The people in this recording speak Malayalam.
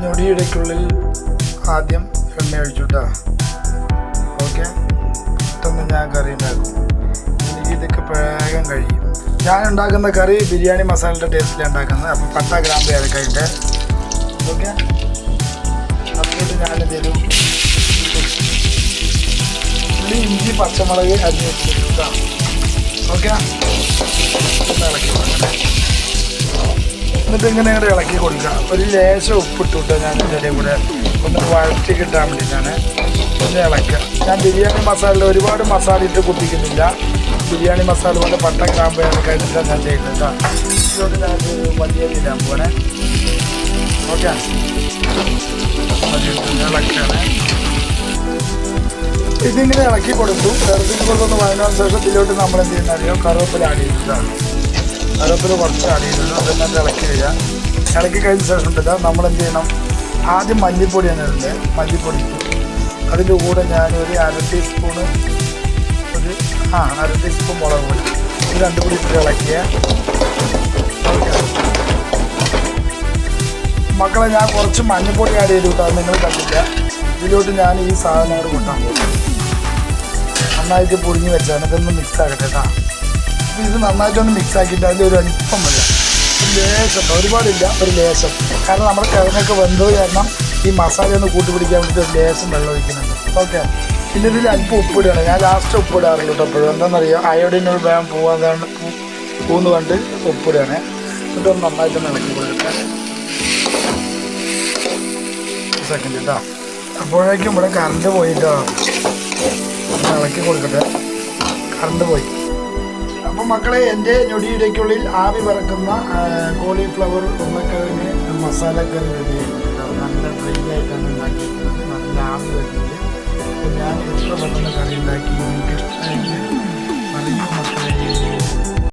ഞൊടിയിടയ്ക്കുള്ളിൽ ആദ്യം എണ്ണ ഒഴിച്ചു കേട്ടോ. ഓക്കെ, പെട്ടെന്ന് ഞാൻ കറി ഉണ്ടാക്കും. എനിക്ക് ഇതൊക്കെ വേഗം കഴിയും. ഞാൻ ഉണ്ടാക്കുന്ന കറി ബിരിയാണി മസാലയുടെ ടേസ്റ്റിലാണ് ഉണ്ടാക്കുന്നത്. അപ്പോൾ പട്ട ഗ്രാമ്പ് ഏലക്കായിട്ട് ഓക്കെ. അതുകൊണ്ട് ഞാനെന്ത് ചെയ്തു, ഉള്ളി ഇഞ്ചി പച്ചമുളക് അരിഞ്ഞ് വെച്ചിട്ടുണ്ട്. ഓക്കെ, ഇളക്കി കൊടുക്കണേ. എന്നിട്ട് ഇങ്ങനെ കൂടെ ഇളക്കി കൊടുക്കുക. ഒരു ലേശം ഉപ്പിട്ട് വിട്ടോ ഞാൻ ഇതിൻ്റെ കൂടെ ഒന്ന് വഴറ്റി കിട്ടാൻ വേണ്ടിയിട്ടാണ്. ഒന്ന് ഇളക്കുക. ഞാൻ ബിരിയാണി മസാല ഒരുപാട് മസാല ഇട്ട് കുത്തിക്കുന്നില്ല. ബിരിയാണി മസാല പോലെ പട്ട ഗ്രാമ്പ് കഴിഞ്ഞിട്ടാണ് ഞാൻ ചെയ്യുന്നത് കേട്ടോ. ഇതുകൊണ്ട് ഞാൻ വലിയ ഇടാൻ പോകണേ. ഓക്കെ, ഇളക്കാണ്. ഇതിങ്ങനെ ഇളക്കി കൊടുത്തു. ഇറക്കി കൊടുത്തൊന്ന് വഴങ്ങാൻ ശേഷം ഇതിലോട്ട് നമ്മൾ എന്ത് ചെയ്യുന്ന അറിയാം, കറിവേപ്പില ആഡ് ചെയ്തിട്ടാണ്. കറിവേപ്പില കുറച്ച് ആഡ് ചെയ്തിട്ട് അതെല്ലാം ഇളക്കി വരിക. ഇളക്കി കഴിഞ്ഞ ശേഷം ഉണ്ടല്ല നമ്മളെന്ത് ചെയ്യണം, ആദ്യം മല്ലിപ്പൊടിയാണ് ഇടുന്നത്. മല്ലിപ്പൊടി അതിൻ്റെ കൂടെ ഞാനൊരു അര ടീസ്പൂൺ മുളക് പൊടി, ഇത് രണ്ടും കൂടി ഇട്ട് ഇളക്കിയ. മക്കളെ ഞാൻ കുറച്ച് മഞ്ഞൾപ്പൊടി ആഡ് ചെയ്ത് വിട്ടാൽ നിങ്ങൾ കണ്ടില്ല. ഇതിലോട്ട് ഞാൻ ഈ സാധനങ്ങൾ കൂട്ടാൻ പോകും. നന്നായിട്ട് പൊടിഞ്ഞ് വെച്ചാൽ ഇതൊന്ന് മിക്സ് ആക്കട്ടെ കേട്ടോ. അപ്പോൾ ഇത് നന്നായിട്ടൊന്ന് മിക്സ് ആക്കിയിട്ട് അതിലൊരു അല്പം വെള്ളം, ഒരു ലേശം, ഒരുപാടില്ല, ഒരു ലേശം. കാരണം നമ്മുടെ കിഴങ്ങൊക്കെ വെന്തത് കാരണം ഈ മസാല ഒന്ന് കൂട്ടി പിടിക്കാൻ വേണ്ടിയിട്ട് ഒരു ലേശം വെള്ളം ഒഴിക്കുന്നുണ്ട്. ഓക്കെ, പിന്നെ ഇതിൽ അല്പം ഉപ്പിടുകയാണ്. ഞാൻ ലാസ്റ്റ് ഉപ്പിടാറുള്ളൂ കേട്ടോ. എപ്പോഴും എന്താണെന്നറിയാം, അയോഡിനോട് വേഗം പൂന്ന് കണ്ട് ഉപ്പിടുകയാണ്. എന്നിട്ടൊന്ന് നന്നായിട്ടൊന്ന് ഇളക്കി കൊടുക്കട്ടെ. സെക്കൻഡ് കേട്ടോ. അപ്പോഴേക്കും ഇവിടെ കറണ്ട് പോയിട്ടോ. ഇളക്കി കൊടുക്കട്ടെ. കറണ്ട് പോയി. അപ്പം മക്കളെ, എൻ്റെ ഞൊടിയിടയ്ക്കുള്ളിൽ ആവി പറക്കുന്ന കോളിഫ്ലവർ ഉരുളക്കിഴങ്ങ് മസാലക്കറി റെഡി ആയിട്ടുണ്ട്. നല്ല ഡ്രൈ ആയിട്ടാണ് ഉണ്ടാക്കിയിരിക്കുന്നത്. നല്ല ആവി വരുന്നത്. അപ്പോൾ ഞാൻ എത്ര പെട്ടെന്ന് കറി ഉണ്ടാക്കി എനിക്ക്